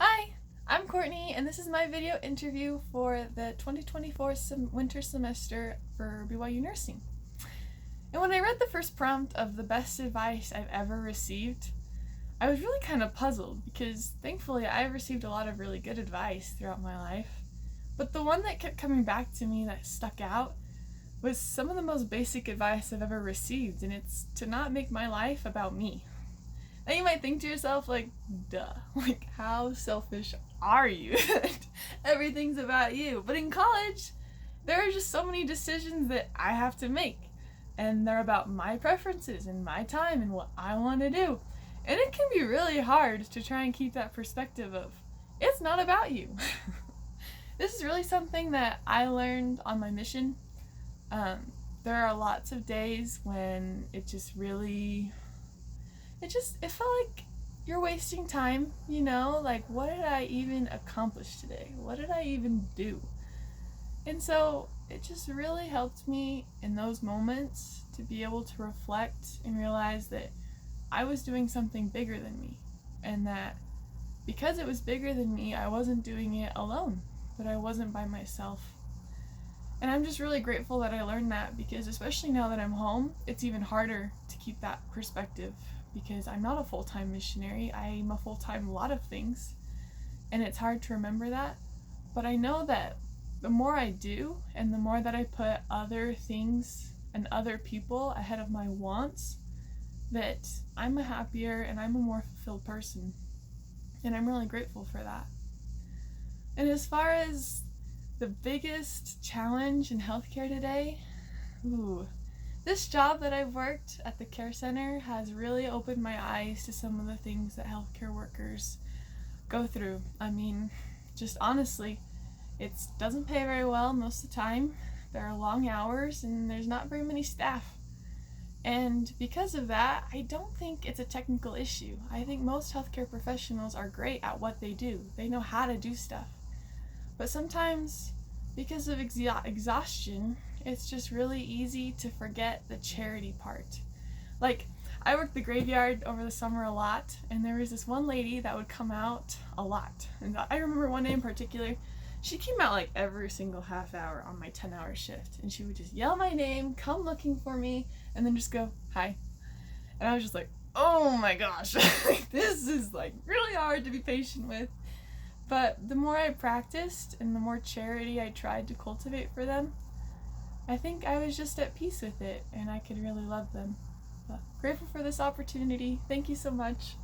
Hi, I'm Courtney, and this is my video interview for the 2024 winter semester for BYU Nursing. And when I read the first prompt of the best advice I've ever received, I was really kind of puzzled because thankfully I've received a lot of really good advice throughout my life. But the one that kept coming back to me that stuck out was some of the most basic advice I've ever received, and it's to not make my life about me. Now you might think to yourself, like, duh, like, how selfish are you? Everything's about you. But in college, there are just so many decisions that I have to make. And they're about my preferences and my time and what I want to do. And it can be really hard to try and keep that perspective of, it's not about you. This is really something that I learned on my mission. There are lots of days when it just really... it felt like you're wasting time, like, what did I even accomplish today? What did I even do? And so it just really helped me in those moments to be able to reflect and realize that I was doing something bigger than me, and that because it was bigger than me, I wasn't doing it alone, that I wasn't by myself. And I'm just really grateful that I learned that, because especially now that I'm home, it's even harder to keep that perspective, because I'm not a full-time missionary. I'm a full-time lot of things, and it's hard to remember that. But I know that the more I do, and the more that I put other things and other people ahead of my wants, that I'm a happier and I'm a more fulfilled person. And I'm really grateful for that. And as far as the biggest challenge in healthcare today, this job that I've worked at the care center has really opened my eyes to some of the things that healthcare workers go through. I mean, just honestly, it doesn't pay very well most of the time. There are long hours and there's not very many staff. And because of that, I don't think it's a technical issue. I think most healthcare professionals are great at what they do. They know how to do stuff. But sometimes, because of exhaustion, it's just really easy to forget the charity part. Like, I worked the graveyard over the summer a lot, and there was this one lady that would come out a lot. And I remember one day in particular, she came out like every single half hour on my 10-hour shift, and she would just yell my name, come looking for me, and then just go, hi. And I was just like, oh my gosh, this is like really hard to be patient with. But the more I practiced and the more charity I tried to cultivate for them, I think I was just at peace with it, and I could really love them. But grateful for this opportunity. Thank you so much.